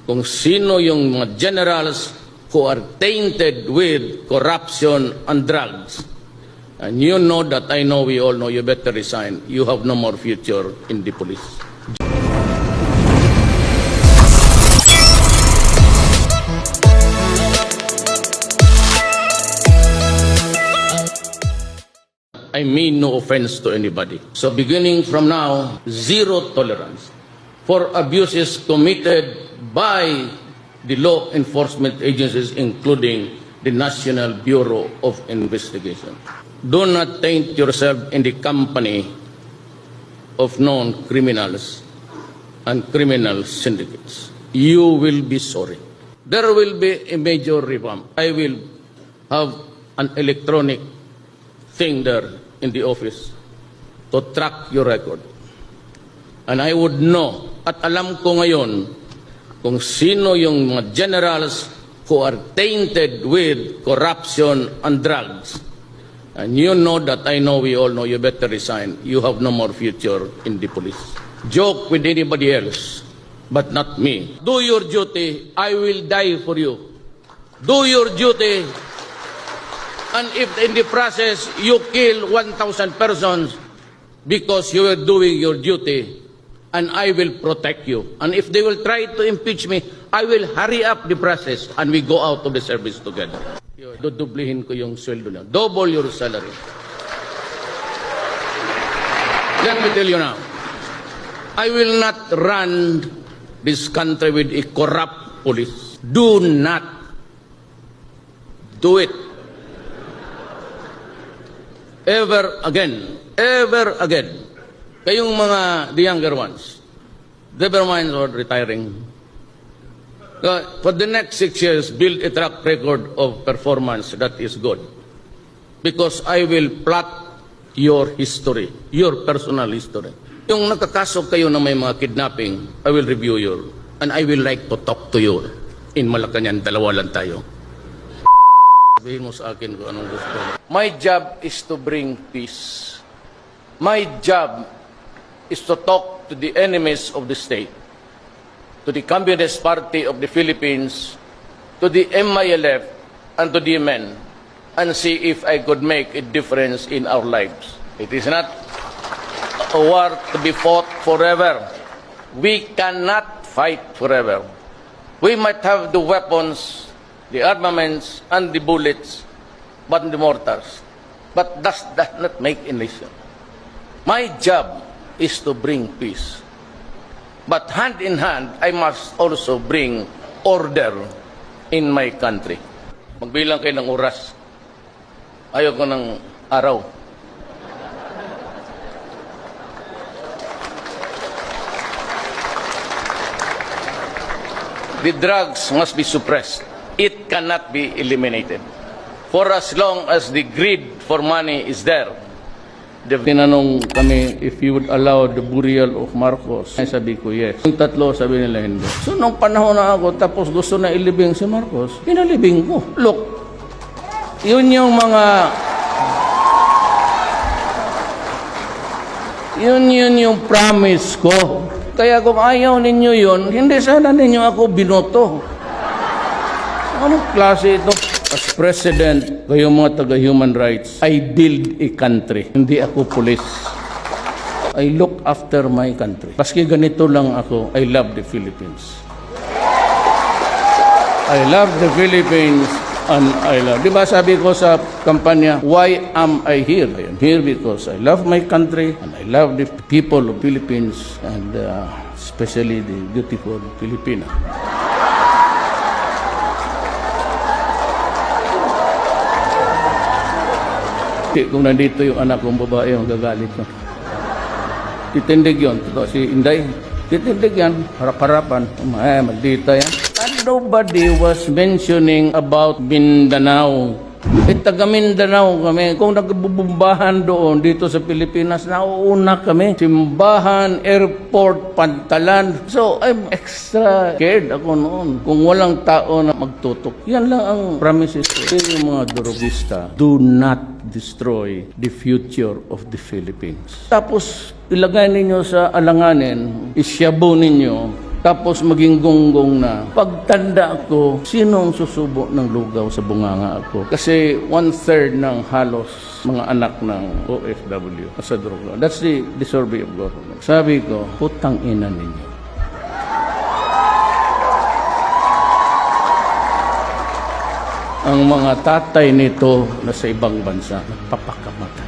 kung sino yung mga generals who are tainted with corruption and drugs. And you know that I know, we all know, you better resign. You have no more future in the police. I mean no offense to anybody. So beginning from now, zero tolerance for abuses committed by the law enforcement agencies, including the National Bureau of Investigation. Do not taint yourself in the company of known criminals and criminal syndicates. You will be sorry. There will be a major revamp. I will have an electronic thing there in the office to track your record. And I would know, at alam ko ngayon, kung sino yung mga generals who are tainted with corruption and drugs. And you know that I know, we all know, you better resign. You have no more future in the police. Joke with anybody else, but not me. Do your duty, I will die for you. Do your duty, and if in the process you kill 1,000 persons because you are doing your duty, and I will protect you. And if they will try to impeach me, I will hurry up the process and we go out of the service together. Dudublihin ko yung sweldo niya. Double your salary. Let me tell you now, I will not run this country with a corrupt police. Do not do it. Ever again. Ever again. Kayong mga, the younger ones, never mind or retiring. For the next 6 years, build a track record of performance that is good. Because I will plot your history, your personal history. Yung nakakasok kayo na may mga kidnapping, I will review you. And I will like to talk to you. In Malacanang, dalawa lang tayo. Sabihin mo sa akin kung anong gusto. My job is to bring peace. My job is to talk to the enemies of the state, to the Communist Party of the Philippines, to the MILF, and to the men, and see if I could make a difference in our lives. It is not a war to be fought forever. We cannot fight forever. We might have the weapons, the armaments, and the bullets, but the mortars. But does that not make a nation? My job is to bring peace. But hand in hand, I must also bring order in my country. Magbilang kayo ng oras. Ayoko ng araw. The drugs must be suppressed. It cannot be eliminated. For as long as the greed for money is there. Tinanong kami if you would allow the burial of Marcos. Ay sabi ko yes. Yung tatlo sabi nila hindi. So nung panahon na ako tapos gusto na ilibing si Marcos, pinalibing ko. Look, yun yung mga yun yung promise ko. Kaya kung ayaw ninyo yun, hindi sana ninyo ako binoto. Anong klase ito? As President, kayong mga taga-human rights, I build a country. Hindi ako police. I look after my country. Paski ganito lang ako, I love the Philippines. I love the Philippines and I love. Diba sabi ko sa kampanya, why am I here? I am here because I love my country and I love the people of Philippines and especially the beautiful Filipina. Kung nandito yung anak kong babae, ang gagalit ko. Titindig yun. Totoo si Inday. Titindig yan. Harap-harapan. Maldita yan. And nobody was mentioning about Mindanao. Taga Mindanao kami. Kung nagbubumbahan doon dito sa Pilipinas, nauuna kami. Simbahan, airport, Pantalan. So, I'm extra scared ako noon. Kung walang tao na magtutok. Yan lang ang promises ko. Yung mga drogista, do not destroy the future of the Philippines. Tapos, ilagay ninyo sa alanganin, isyabu ninyo tapos maging gonggong na. Pagtanda ko, sino ang susubo ng lugaw sa bunganga ako? Kasi 1/3 ng halos mga anak ng OFW sa droga. That's the survey of government. Sabi ko, putang ina ninyo. Ang mga tatay nito na sa ibang bansa, nagpapakamatay.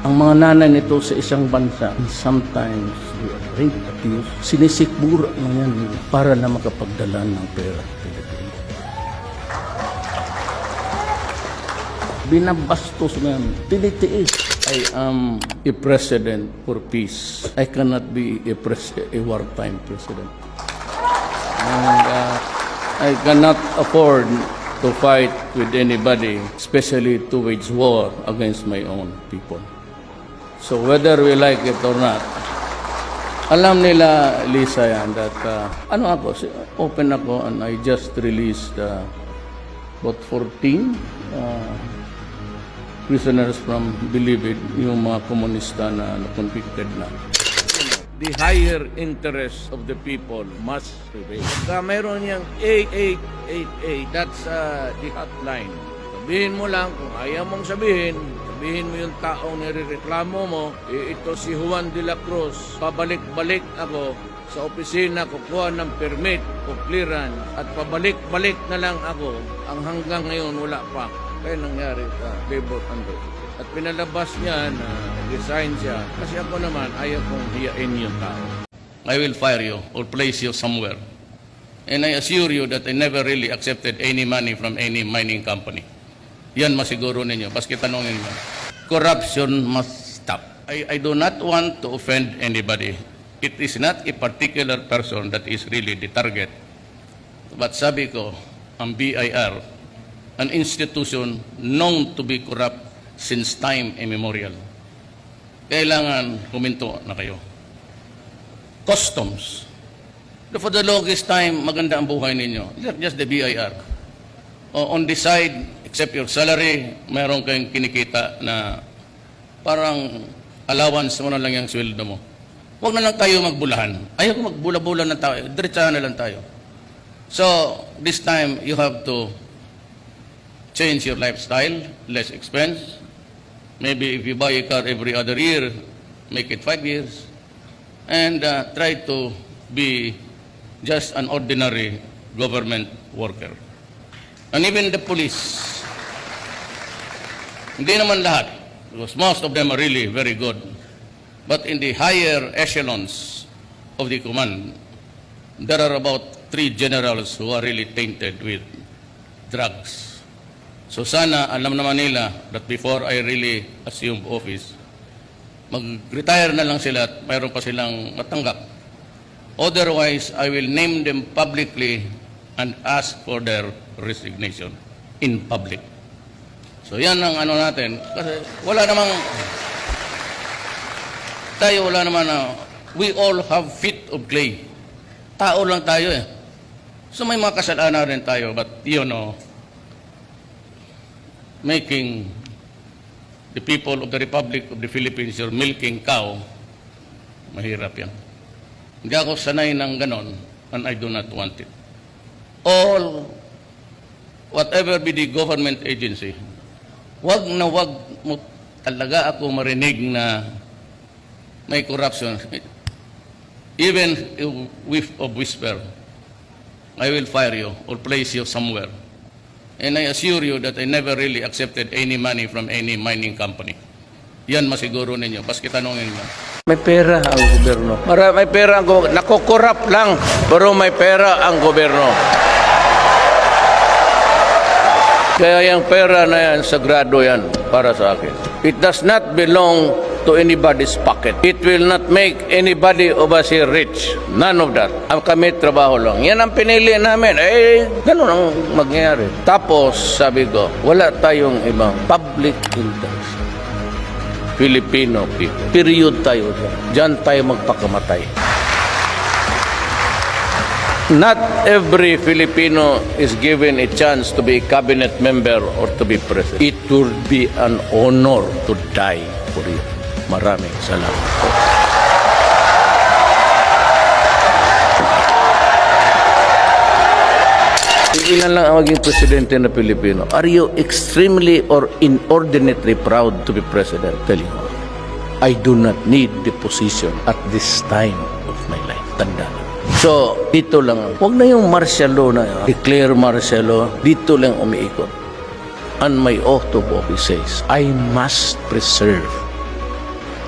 Ang mga nanay nito sa isang bansa, sometimes they are rape, abuse, sinisikmura na yan para na makapagdala ng pera. Binabastos na yan, tinitiis. I am a president for peace. I cannot be a wartime president. And I cannot afford to fight with anybody, especially to wage war against my own people. So whether we like it or not, alam nila, Lisa, yan, that open ako and I just released about 14 prisoners from Bilibid, yung mga komunista na convicted na. The higher interest of the people must prevail. Kaya mayroon niyang 8888, that's the hotline. Sabihin mo lang, kung ayaw mong sabihin mo yung taong nirereklamo mo, ito si Juan de la Cruz, pabalik-balik ako sa opisina, kukuha ng permit o clearance, at pabalik-balik na lang ako, ang hanggang ngayon wala pa. Kaya nangyari sa labor unrest. At pinalabas niya na resign siya. Kasi ako naman, ayaw kong hiyain yung tao. I will fire you or place you somewhere. And I assure you that I never really accepted any money from any mining company. Yan masiguro ninyo. Baski tanongin mo. Corruption must stop. I do not want to offend anybody. It is not a particular person that is really the target. But sabi ko, ang BIR, an institution known to be corrupt since time immemorial. Kailangan huminto na kayo. Customs. For the longest time, maganda ang buhay ninyo. Just the BIR. On the side, except your salary, mayroon kayong kinikita na parang allowance mo na lang yung sweldo mo. Huwag na lang tayo magbulahan. Ayaw ko magbula-bula na tayo. Diretsahan na lang tayo. So, this time, you have to change your lifestyle, less expense. Maybe if you buy a car every other year, make it 5 years. And try to be just an ordinary government worker. And even the police. Hindi naman lahat, because most of them are really very good. But in the higher echelons of the command, there are about 3 generals who are really tainted with drugs. So sana alam naman nila that before I really assume office, mag-retire na lang sila at mayroon pa silang matanggap. Otherwise, I will name them publicly and ask for their resignation in public. So yan ang ano natin. Kasi wala namang, we all have feet of clay. Tao lang tayo eh. So may mga kasalanan rin tayo, but you know, making the people of the Republic of the Philippines your milking cow, mahirap yan. Hindi ako sanay ng ganon, and I do not want it. All, whatever be the government agency, wag mo talaga ako marinig na may corruption. Even with a whisper, I will fire you or place you somewhere. And I assure you that I never really accepted any money from any mining company. Yan masiguro ninyo. Baski tanongin mo. May pera ang gobyerno. May pera ang gobyerno. Nakokorrupt lang, pero may pera ang gobyerno. Kaya yung pera na yan, sagrado yan para sa akin. It does not belong to anybody's pocket. It will not make anybody of us here rich. None of that. Ang kami trabaho lang. Yan ang pinili namin. Ganun ang mangyayari. Tapos, sabi ko, wala tayong ibang public interest. Filipino people. Period tayo. Diyan tayo magpakamatay. Not every Filipino is given a chance to be a cabinet member or to be president. It would be an honor to die for you. Maraming salamat. ilan lang ang maging presidente na Pilipino. Are you extremely or inordinately proud to be president? Tell you, I do not need the position at this time of my life. Tanda na. So, dito lang. Huwag na yung martial law na declare martial law. Dito lang umiikot. And my oath of office says, I must preserve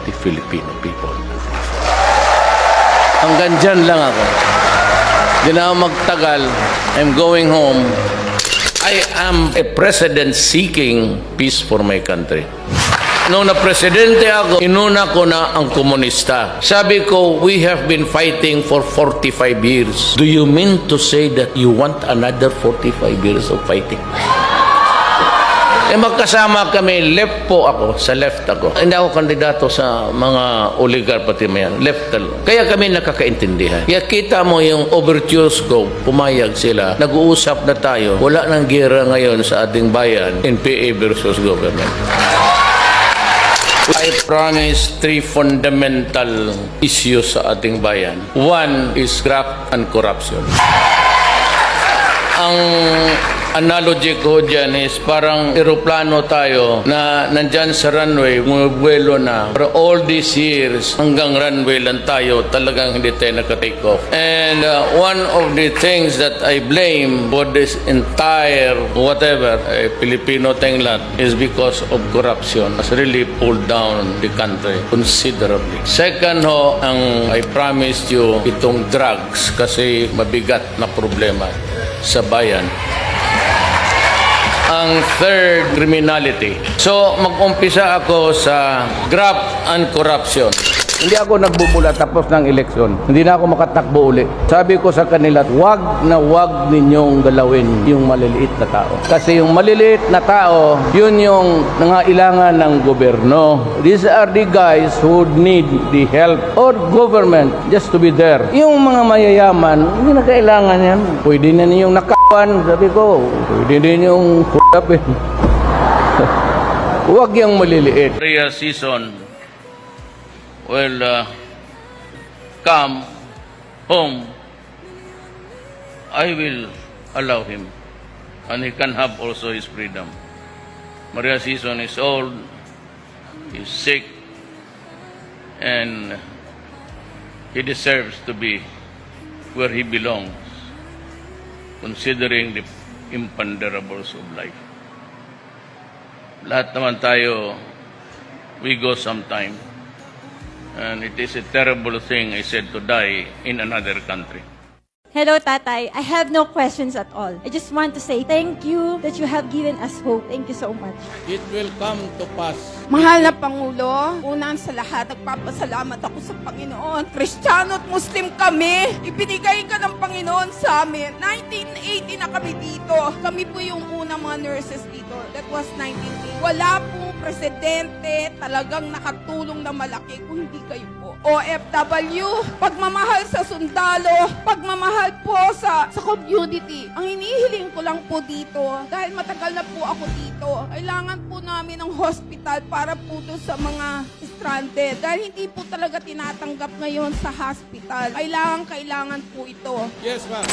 the Filipino people. Hanggang dyan lang ako. Di na ako magtagal. I'm going home. I am a president seeking peace for my country. Nung na-presidente ako, inuna ko na ang komunista. Sabi ko, we have been fighting for 45 years. Do you mean to say that you want another 45 years of fighting? Magkasama kami, left po ako, sa left ako. Hindi ako kandidato sa mga oligar pati mayan, left talaga. Kaya kami nakakaintindihan. Kaya kita mo yung overtures ko, pumayag sila, nag-uusap na tayo, wala nang gera ngayon sa ating bayan, NPA versus government. I promise 3 fundamental issues sa ating bayan. One is graft and corruption. Ang analogy ko dyan is parang eroplano tayo na nandyan sa runway, bumubuelo na. For all these years, hanggang runway lang tayo, talagang hindi tayo naka-take off. And one of the things that I blame for this entire whatever, Filipino thing lang, is because of corruption. Has really pulled down the country considerably. Second ho, ang I promised you, itong drugs kasi mabigat na problema sa bayan. Ang third, criminality. So, mag-umpisa ako sa graft and corruption. Hindi ako nagbubula tapos ng eleksyon. Hindi na ako makatakbo uli. Sabi ko sa kanila, wag ninyong galawin yung maliliit na tao. Kasi yung maliliit na tao, yun yung nangailangan ng gobyerno. These are the guys who need the help or government just to be there. Yung mga mayayaman, hindi na kailangan yan. Pwede na ninyong nakawan. Sabi ko, pwede din yung k***apin. Huwag yung maliliit. Prayer season will come home. I will allow him, and he can have also his freedom. Maria Season is old, he's sick, and he deserves to be where he belongs, considering the imponderables of life. Lahat naman tayo, we go sometime. And it is a terrible thing, I said, to die in another country. Hello, Tatay. I have no questions at all. I just want to say thank you that you have given us hope. Thank you so much. It will come to pass. Mahal na Pangulo, unang sa lahat, nagpapasalamat ako sa Panginoon. Kristiyano at Muslim kami. Ibinigay ka ng Panginoon sa amin. 1980 na kami dito. Kami po yung unang mga nurses dito. That was 1980. Wala pong presidente talagang nakatulong na malaki kung hindi kayo po. OFW, pagmamahal sa sundalo, pagmamahal po sa community. Ang inihiling ko lang po dito, dahil matagal na po ako dito, kailangan po namin ng hospital para po doon sa mga stranded. Dahil hindi po talaga tinatanggap ngayon sa hospital. Kailangan po ito. Yes, ma'am.